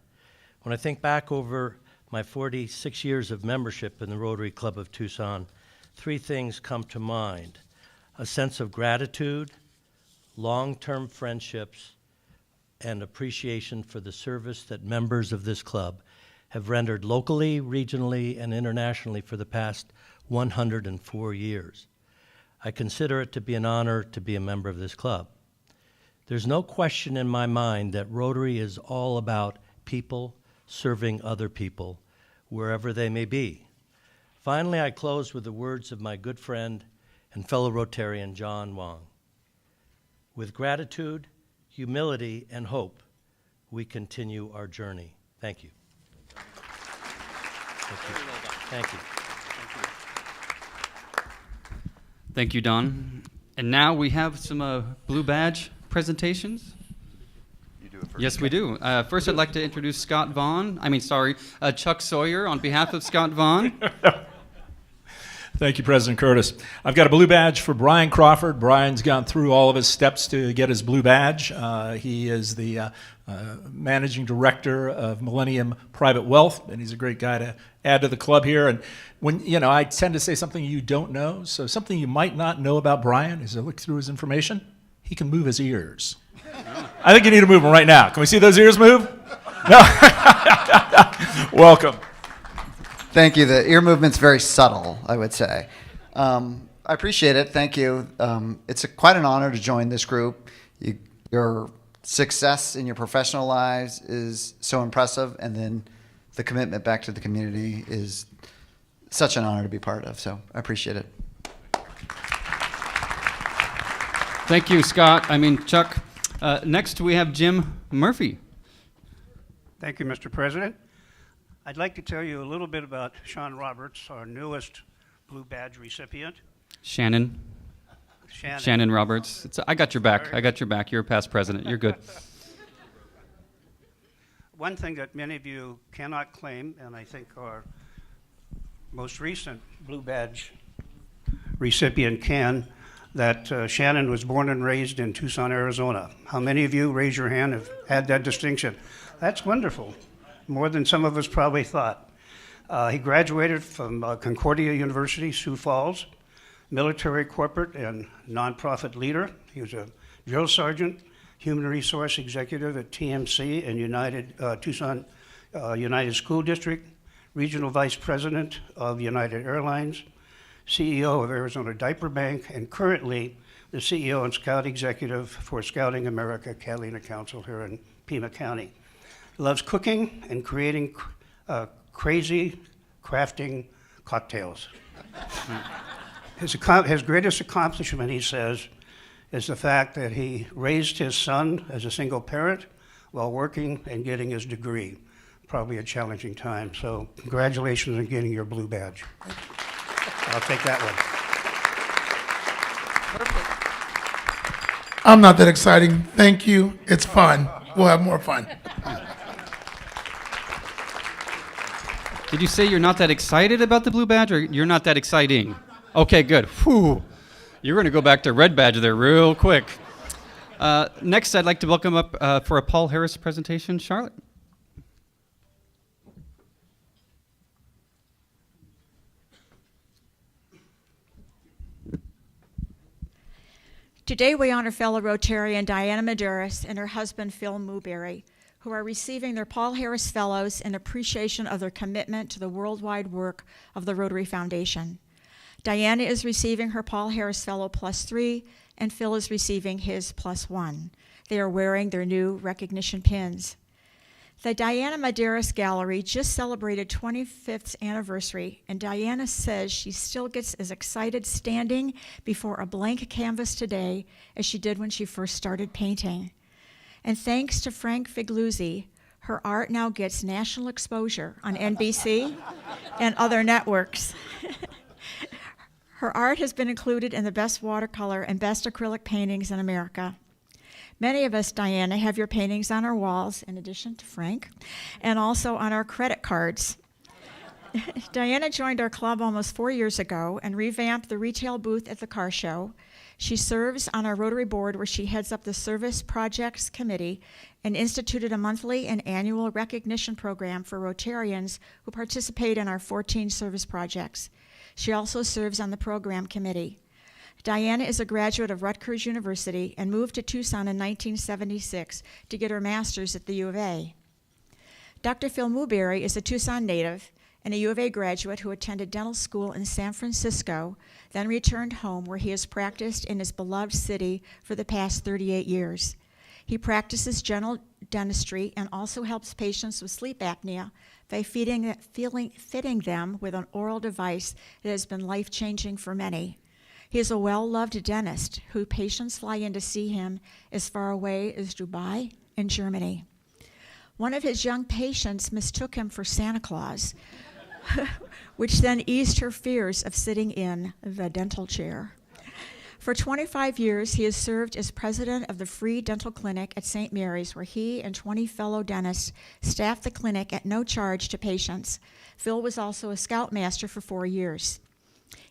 When I think back over my 46 years of membership in the Rotary Club of Tucson, 3 things come to mind: a sense of gratitude, long-term friendships, and appreciation for the service that members of this club have rendered locally, regionally, and internationally for the past 104 years. I consider it to be an honor to be a member of this club. There's no question in my mind that Rotary is all about people serving other people, wherever they may be. Finally, I close with the words of my good friend and fellow Rotarian, John Wong. With gratitude, humility, and hope, we continue our journey. Thank you. Thank you. Thank you. Thank you, Don. And now we have some blue badge presentations. You do it first. Yes, we do. First, I'd like to introduce Chuck Sawyer on behalf of Scott Vaughn. Thank you, President Curtis. I've got a blue badge for Brian Crawford. Brian's gone through all of his steps to get his blue badge. He is the managing director of Millennium Private Wealth, and he's a great guy to add to the club here. And when, I tend to say something you don't know. So something you might not know about Brian is I look through his information. He can move his ears. I think you need to move them right now. Can we see those ears move? No. Welcome. Thank you. The ear movement's very subtle, I would say. I appreciate it. Thank you. It's quite an honor to join this group. Your success in your professional lives is so impressive, and then the commitment back to the community is such an honor to be part of. So I appreciate it. Thank you, Scott. Chuck. Next, we have Jim Murphy. Thank you, Mr. President. I'd like to tell you a little bit about Sean Roberts, our newest Blue Badge recipient. Shannon Roberts. I got your back. I got your back. You're a past president. You're good. One thing that many of you cannot claim, and I think our most recent Blue Badge recipient can, that Shannon was born and raised in Tucson, Arizona. How many of you, raise your hand, have had that distinction? That's wonderful. More than some of us probably thought. He graduated from Concordia University, Sioux Falls, military, corporate, and nonprofit leader. He was a drill sergeant, human resource executive at TMC and Tucson United School District, regional vice president of United Airlines, CEO of Arizona Diaper Bank, and currently the CEO and scout executive for Scouting America Catalina Council here in Pima County. Loves cooking and creating crazy crafting cocktails. His greatest accomplishment, he says, is the fact that he raised his son as a single parent while working and getting his degree. Probably a challenging time. So congratulations on getting your blue badge. I'll take that one. I'm not that exciting. Thank you. It's fun. We'll have more fun. Did you say you're not that excited about the blue badge, or you're not that exciting? Okay, good. Whew. You're going to go back to red badge there real quick. Next, I'd like to welcome up for a Paul Harris presentation, Charlotte. Today we honor fellow Rotarian Diana Medeiros and her husband Phil Mewberry, who are receiving their Paul Harris Fellows in appreciation of their commitment to the worldwide work of the Rotary Foundation. Diana is receiving her Paul Harris Fellow +3, and Phil is receiving his +1. They are wearing their new recognition pins. The Diana Medeiros Gallery just celebrated 25th anniversary, and Diana says she still gets as excited standing before a blank canvas today as she did when she first started painting. And thanks to Frank Figliuzzi, her art now gets national exposure on NBC and other networks. Her art has been included in the Best Watercolor and Best Acrylic Paintings in America. Many of us, Diana, have your paintings on our walls, in addition to Frank, and also on our credit cards. Diana joined our club almost 4 years ago and revamped the retail booth at the car show. She serves on our Rotary board, where she heads up the Service Projects Committee, and instituted a monthly and annual recognition program for Rotarians who participate in our 14 service projects. She also serves on the program committee. Diana is a graduate of Rutgers University and moved to Tucson in 1976 to get her master's at the U of A. Dr. Phil Mewberry is a Tucson native and a U of A graduate who attended dental school in San Francisco, then returned home, where he has practiced in his beloved city for the past 38 years. He practices general dentistry and also helps patients with sleep apnea by fitting them with an oral device that has been life-changing for many. He is a well-loved dentist who patients fly in to see him as far away as Dubai and Germany. One of his young patients mistook him for Santa Claus, which then eased her fears of sitting in the dental chair. For 25 years, he has served as president of the free dental clinic at St. Mary's, where he and 20 fellow dentists staff the clinic at no charge to patients. Phil was also a scoutmaster for 4 years.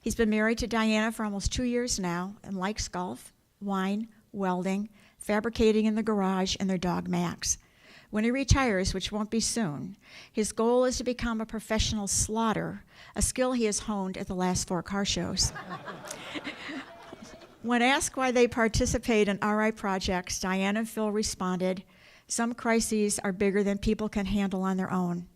He's been married to Diana for almost 2 years now and likes golf, wine, welding, fabricating in the garage, and their dog Max. When he retires, which won't be soon, his goal is to become a professional slotter, a skill he has honed at the last 4 car shows. When asked why they participate in RI projects, Diane and Phil responded, "Some crises are bigger than people can handle on their own.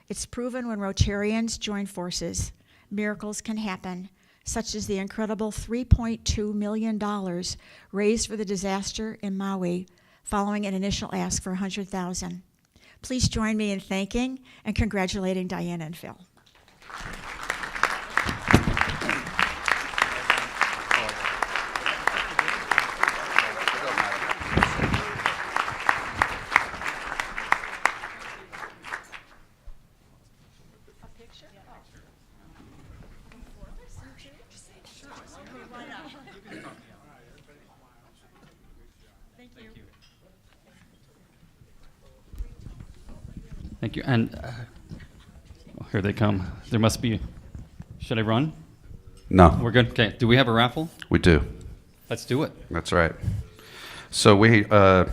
It's proven when Rotarians join forces, miracles can happen, such as the incredible $3.2 million raised for the disaster in Maui, following an initial ask for $100,000. Please join me in thanking and congratulating Diana and Phil. Thank you. And here they come. There must be. Should I run? No. We're good? Okay. Do we have a raffle? We do. Let's do it. That's right. So we, go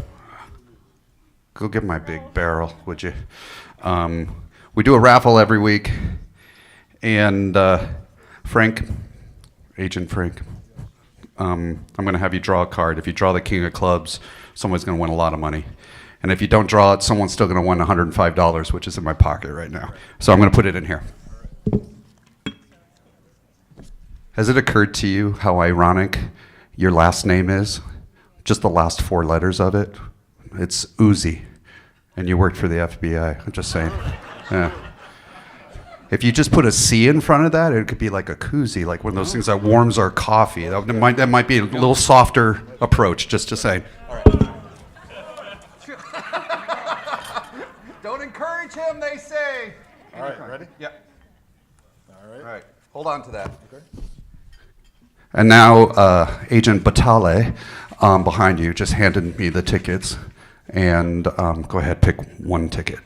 get my big barrel, would you? We do a raffle every week. And Frank, Agent Frank, I'm going to have you draw a card. If you draw the King of Clubs, someone's going to win a lot of money. And if you don't draw it, someone's still going to win $105, which is in my pocket right now. So I'm going to put it in here. Has it occurred to you how ironic your last name is? Just the last 4 letters of it. It's Uzi, and you worked for the FBI. I'm just saying. Yeah. If you just put a C in front of that, it could be like a koozie, like one of those things that warms our coffee. That might be a little softer approach, just to say. All right. Don't encourage him, they say. All right, ready? Yep. All right. All right. Hold on to that. Okay. And now Agent Batale behind you just handed me the tickets. And go ahead, pick one ticket.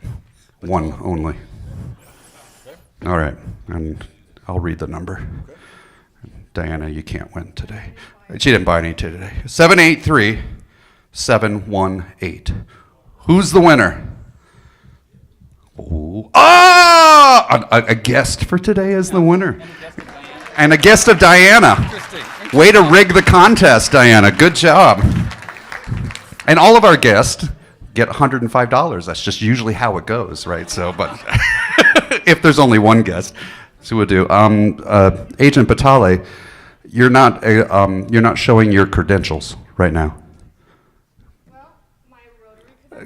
One only. Okay. All right. And I'll read the number. Okay. Diana, you can't win today. She didn't buy any today. 783-718. Who's the winner? Ooh. Ah! A guest for today is the winner. And a guest of Diana. Way to rig the contest, Diana. Good job. And all of our guests get $105. That's just usually how it goes, right? So, but if there's only one guest, so we'll do. Agent Batale, you're not showing your credentials right now.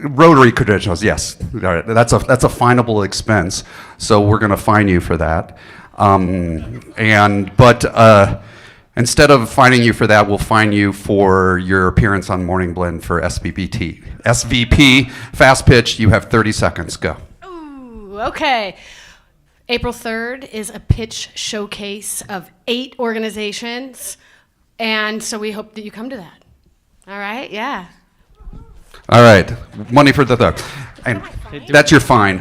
Rotary credentials, yes. All right. That's a finable expense, so we're going to fine you for that. But instead of fining you for that, we'll fine you for your appearance on Morning Blend for SVP Fast Pitch. You have 30 seconds. Go. Ooh, okay. April 3rd is a pitch showcase of 8 organizations, and so we hope that you come to that. All right? Yeah. All right, money for the third, and that's your fine.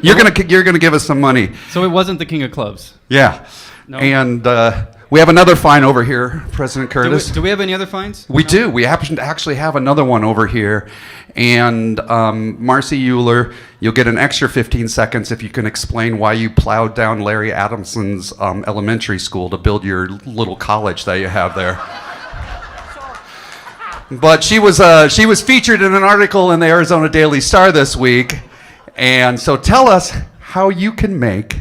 You're gonna give us some money. So it wasn't the King of Clubs. Yeah, no. And we have another fine over here, President Curtis. Do we have any other fines? We do. We happen to actually have another one over here, and Marcy Euler, you'll get an extra 15 seconds if you can explain why you plowed down Larry Adamson's elementary school to build your little college that you have there. But she was featured in an article in the Arizona Daily Star this week, and so tell us how you can make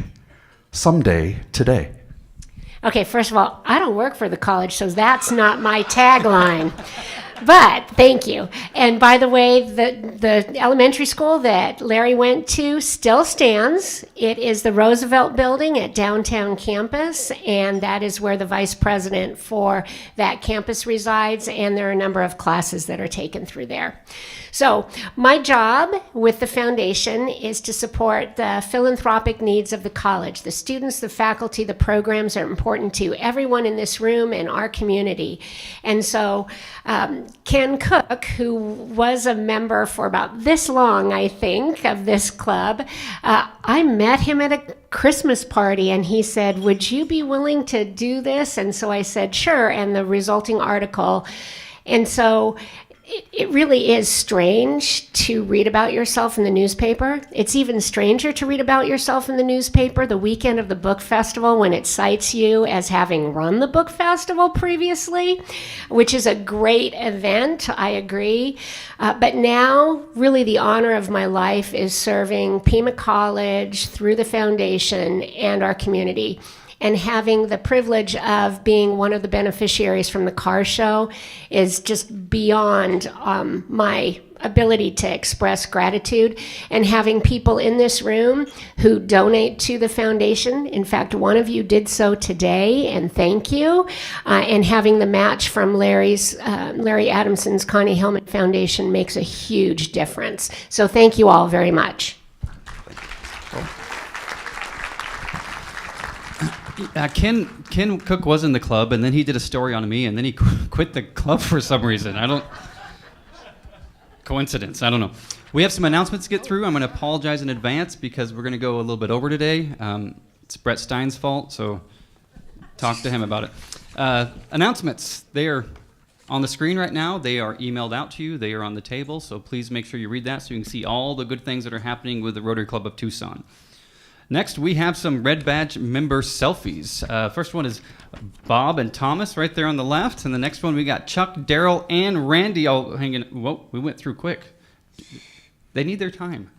someday today. Okay, first of all, I don't work for the college, so that's not my tagline. But thank you. And by the way, the elementary school that Larry went to still stands. It is the Roosevelt Building at downtown campus, and that is where the vice president for that campus resides, and there are a number of classes that are taken through there. So my job with the foundation is to support the philanthropic needs of the college. The students, the faculty, the programs are important to everyone in this room and our community. And so Ken Cook, who was a member for about this long, I think, of this club, I met him at a Christmas party and he said, would you be willing to do this? And so I said, sure, and the resulting article. And so it really is strange to read about yourself in the newspaper. It's even stranger to read about yourself in the newspaper the weekend of the book festival when it cites you as having run the book festival previously, which is a great event, I agree. But now, really the honor of my life is serving Pima College through the foundation and our community. And having the privilege of being one of the beneficiaries from the car show is just beyond my ability to express gratitude. And having people in this room who donate to the foundation, in fact, one of you did so today, and thank you. And having the match from Larry Adamson's Connie Hillman Foundation makes a huge difference. So thank you all very much. Ken Cook was in the club, and then he did a story on me, and then he quit the club for some reason. Coincidence, I don't know. We have some announcements to get through. I'm going to apologize in advance because we're going to go a little bit over today. It's Brett Stein's fault, so talk to him about it. Announcements, they are on the screen right now. They are emailed out to you. They are on the table, so please make sure you read that so you can see all the good things that are happening with the Rotary Club of Tucson. Next, we have some Red Badge member selfies. First one is Bob and Thomas right there on the left. And the next one, we got Chuck, Daryl, and Randy all hanging. Whoa, we went through quick. They need their time.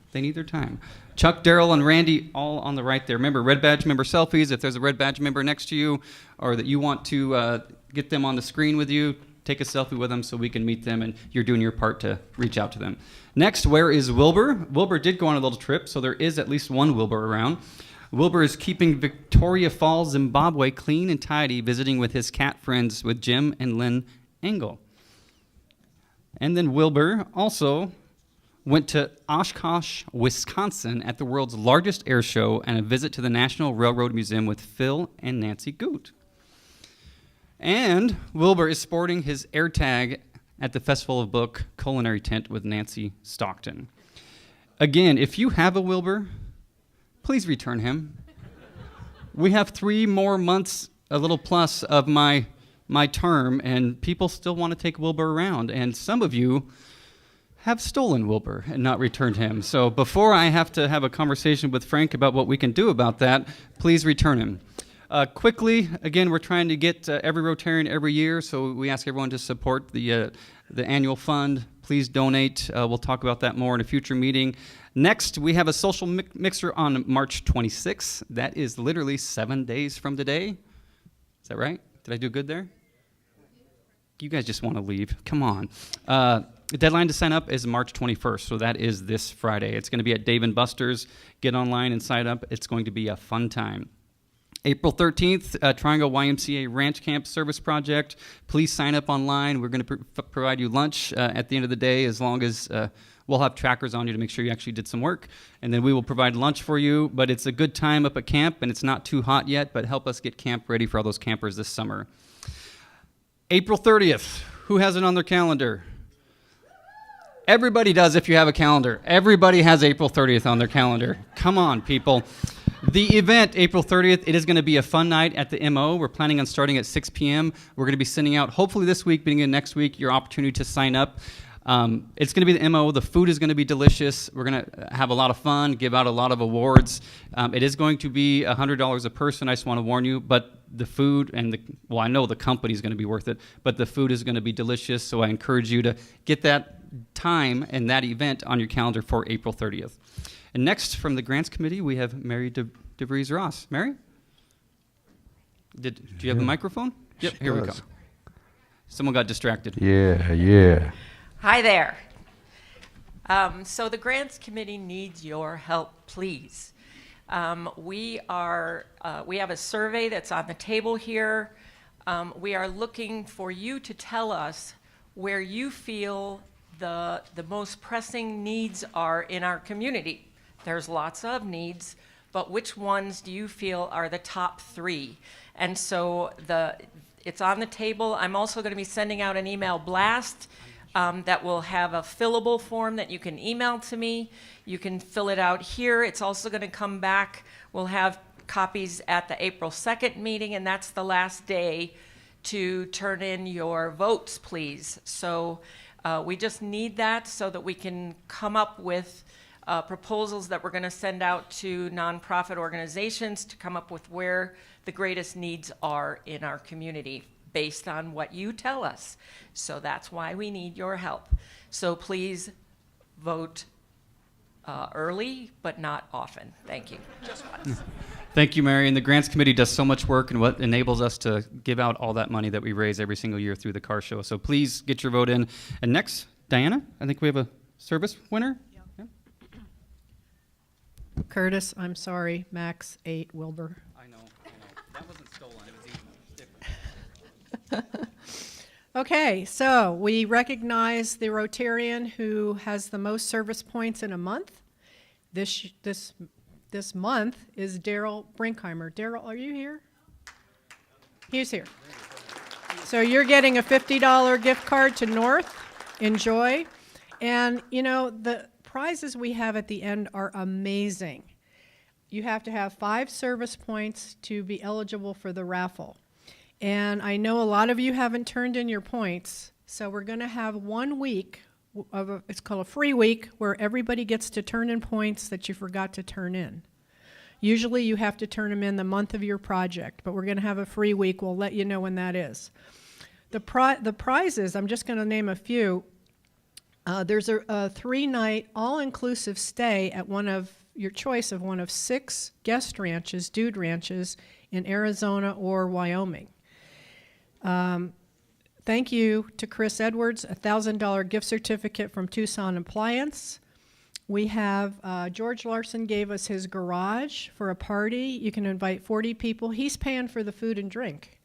Chuck, Daryl, and Randy all on the right there. Remember, Red Badge member selfies. If there's a Red Badge member next to you or that you want to get them on the screen with you, take a selfie with them so we can meet them, and you're doing your part to reach out to them. Next, where is Wilbur? Wilbur did go on a little trip, so there is at least one Wilbur around. Wilbur is keeping Victoria Falls, Zimbabwe clean and tidy, visiting with his cat friends with Jim and Lynn Engel. And then Wilbur also went to Oshkosh, Wisconsin at the world's largest air show and a visit to the National Railroad Museum with Phil and Nancy Goot. And Wilbur is sporting his air tag at the Festival of Book Culinary Tent with Nancy Stockton. Again, if you have a Wilbur, please return him. We have 3 more months, a little plus, of my term, and people still want to take Wilbur around. And some of you have stolen Wilbur and not returned him. So before I have to have a conversation with Frank about what we can do about that, please return him. Quickly, again, we're trying to get every Rotarian every year, so we ask everyone to support the annual fund. Please donate. We'll talk about that more in a future meeting. Next, we have a social mixer on March 26th. That is literally 7 days from today. Is that right? Did I do good there? You guys just want to leave. Come on. The deadline to sign up is March 21st, so that is this Friday. It's going to be at Dave & Buster's. Get online and sign up. It's going to be a fun time. April 13th, Triangle YMCA Ranch Camp Service Project. Please sign up online. We're going to provide you lunch at the end of the day, as long as we'll have trackers on you to make sure you actually did some work. And then we will provide lunch for you. But it's a good time up at camp, and it's not too hot yet, but help us get camp ready for all those campers this summer. April 30th, who has it on their calendar? Everybody does if you have a calendar. Everybody has April 30th on their calendar. Come on, people. The event, April 30th, it is going to be a fun night at the MO. We're planning on starting at 6 p.m. We're going to be sending out, hopefully this week, beginning of next week, your opportunity to sign up. It's going to be the MO. The food is going to be delicious. We're going to have a lot of fun, give out a lot of awards. It is going to be $100 a person, I just want to warn you. But the food and I know the company is going to be worth it, but the food is going to be delicious. So I encourage you to get that time and that event on your calendar for April 30th. And next, from the Grants Committee, we have Mary DeVries Ross. Mary? Do you have the microphone? Yep, here we go. Someone got distracted. Yeah. Hi there. So the Grants Committee needs your help, please. We have a survey that's on the table here. We are looking for you to tell us where you feel the most pressing needs are in our community. There's lots of needs, but which ones do you feel are the top 3? And so it's on the table. I'm also going to be sending out an email blast that will have a fillable form that you can email to me. You can fill it out here. It's also going to come back. We'll have copies at the April 2nd meeting, and that's the last day to turn in your votes, please. So we just need that so that we can come up with proposals that we're going to send out to nonprofit organizations to come up with where the greatest needs are in our community based on what you tell us. So that's why we need your help. So please vote early, but not often. Thank you. Just once. Thank you, Mary. And the Grants Committee does so much work and what enables us to give out all that money that we raise every single year through the car show. So please get your vote in. And next, Diana, I think we have a service winner. Curtis, I'm sorry, Max 8, Wilbur. I know. That wasn't stolen. It was different. Okay, so we recognize the Rotarian who has the most service points in a month. This month is Daryl Brinkheimer. Daryl, are you here? He's here. So you're getting a $50 gift card to North. Enjoy. And, you know, the prizes we have at the end are amazing. You have to have 5 service points to be eligible for the raffle. And I know a lot of you haven't turned in your points, so we're going to have 1 week of it's called a free week where everybody gets to turn in points that you forgot to turn in. Usually you have to turn them in the month of your project, but we're going to have a free week. We'll let you know when that is. The prizes, I'm just going to name a few. There's a 3-night all-inclusive stay at one of your choice of one of 6 guest ranches, dude ranches, in Arizona or Wyoming. Thank you to Chris Edwards, a $1,000 gift certificate from Tucson Appliance. We have, George Larson gave us his garage for a party. You can invite 40 people. He's paying for the food and drink.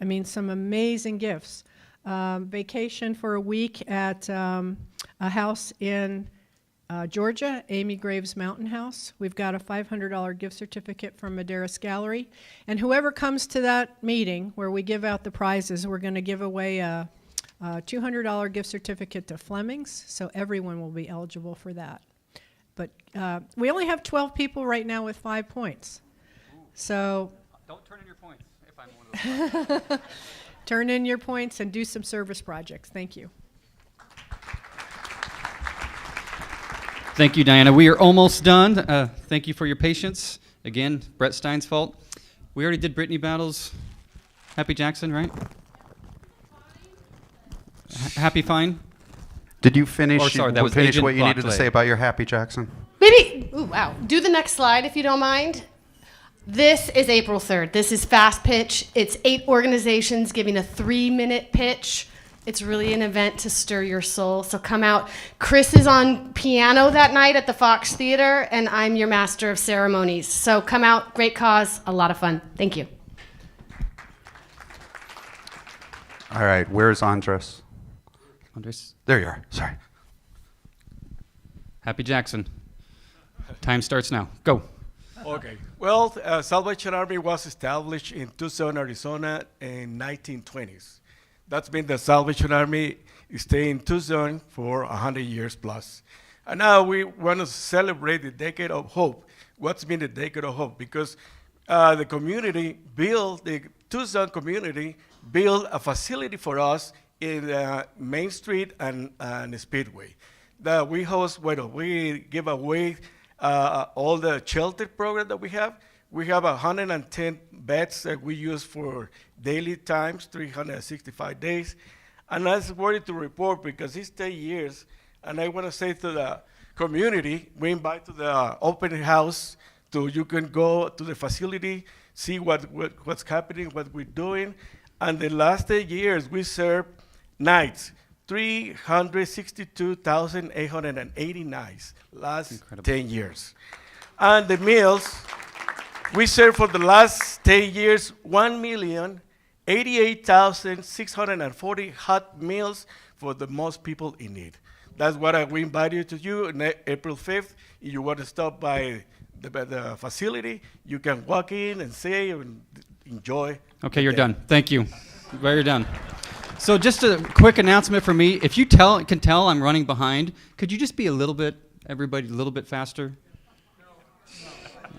I mean, some amazing gifts. Vacation for a week at a house in Georgia, Amy Graves Mountain House. We've got a $500 gift certificate from Madeiras Gallery. And whoever comes to that meeting where we give out the prizes, we're going to give away a $200 gift certificate to Fleming's, so everyone will be eligible for that. But we only have 12 people right now with 5 points. So don't turn in your points if I'm one of those. Turn in your points and do some service projects. Thank you. Thank you, Diana. We are almost done. Thank you for your patience. Again, Brett Stein's fault. We already did Brittany Battles. Happy Jackson, right? Happy Fine? Did you finish, that was finish Agent what you needed to Barclay. say about your Happy Jackson? Maybe, ooh, wow. Do the next slide if you don't mind. This is April 3rd. This is Fast Pitch. It's 8 organizations giving a 3-minute pitch. It's really an event to stir your soul, so come out. Chris is on piano that night at the Fox Theater, and I'm your master of ceremonies. So come out, great cause, a lot of fun. Thank you. All right, where's Andres? Andres? There you are, sorry. Happy Jackson. Time starts now. Go. Okay. Well, Salvation Army was established in Tucson, Arizona in 1920s. That's been the Salvation Army stay in Tucson for 100 years plus. And now we want to celebrate the Decade of Hope. What's been the Decade of Hope? Because the Tucson community built a facility for us in Main Street and Speedway. We host, we give away all the shelter program that we have. We have 110 beds that we use for daily times, 365 days. And I was worried to report because it's 10 years, and I want to say to the community, we invite to the open house, you can go to the facility, see what's happening, what we're doing. And the last 10 years, we served nights, 362,880 nights, last 10 years. And the meals, we served for the last 10 years 1,088,640 hot meals for the most people in need. That's what we invite you to do on April 5th. If you want to stop by the facility, you can walk in and see and enjoy. Okay, you're done. Thank you. You're done. So just a quick announcement for me. If you can tell I'm running behind, could you just be everybody a little bit faster?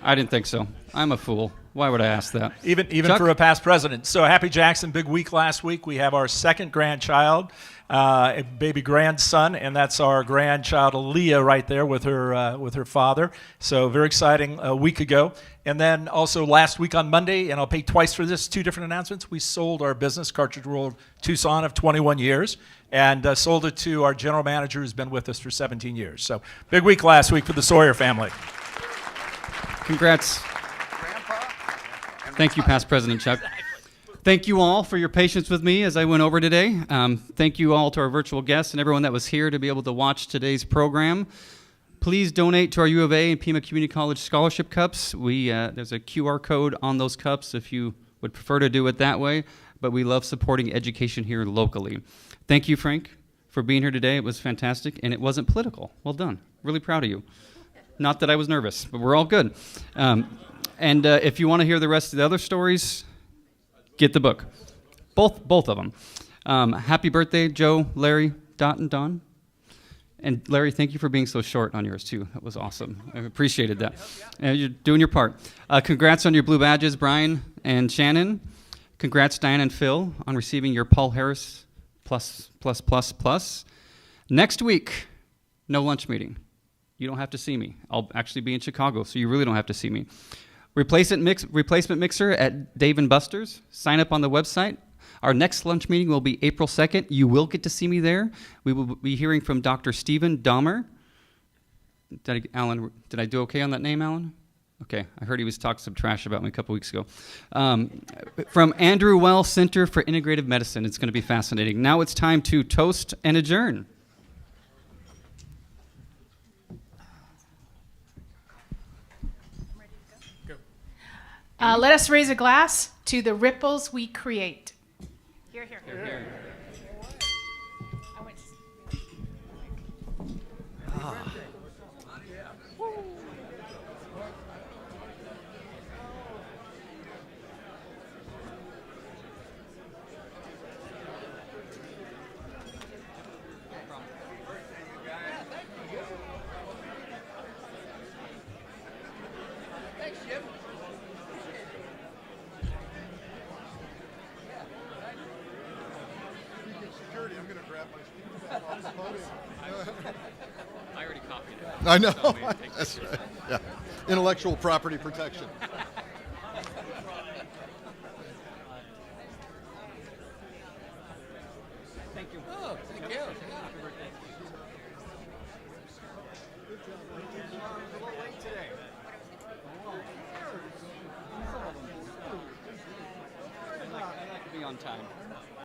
I didn't think so. I'm a fool. Why would I ask that? Even Chuck? for a past president. So Happy Jackson, big week last week. We have our second grandchild, a baby grandson, and that's our grandchild Aaliyah right there with her father. So very exciting a week ago. And then also last week on Monday, and I'll pay twice for this, 2 different announcements. We sold our business, Cartridge World Tucson, of 21 years, and sold it to our general manager who's been with us for 17 years. So big week last week for the Sawyer family. Congrats. Thank you, past President Chuck. Thank you all for your patience with me as I went over today. Thank you all to our virtual guests and everyone that was here to be able to watch today's program. Please donate to our U of A and Pima Community College scholarship cups. There's a QR code on those cups if you would prefer to do it that way, but we love supporting education here locally. Thank you, Frank, for being here today. It was fantastic, and it wasn't political. Well done. Really proud of you. Not that I was nervous, but we're all good. And if you want to hear the rest of the other stories, get the book. Both of them. Happy birthday, Joe, Larry, Dot, and Don. And Larry, thank you for being so short on yours, too. That was awesome. I appreciated that. And you're doing your part. Congrats on your blue badges, Brian and Shannon. Congrats, Diane and Phil, on receiving your Paul Harris plus. Next week, no lunch meeting. You don't have to see me. I'll actually be in Chicago, so you really don't have to see me. Replacement mixer at Dave & Buster's. Sign up on the website. Our next lunch meeting will be April 2nd. You will get to see me there. We will be hearing from Dr. Stephen Dahmer. Alan, did I do okay on that name, Alan? Okay, I heard he was talking some trash about me a couple weeks ago. From Andrew Well Center for Integrative Medicine. It's going to be fascinating. Now it's time to toast and adjourn. Let us raise a glass to the ripples we create. Here, here. Here, here. I already copied it. I know. That's right. Yeah. Intellectual property protection. Thank you. Oh, thank you. I like to be on time.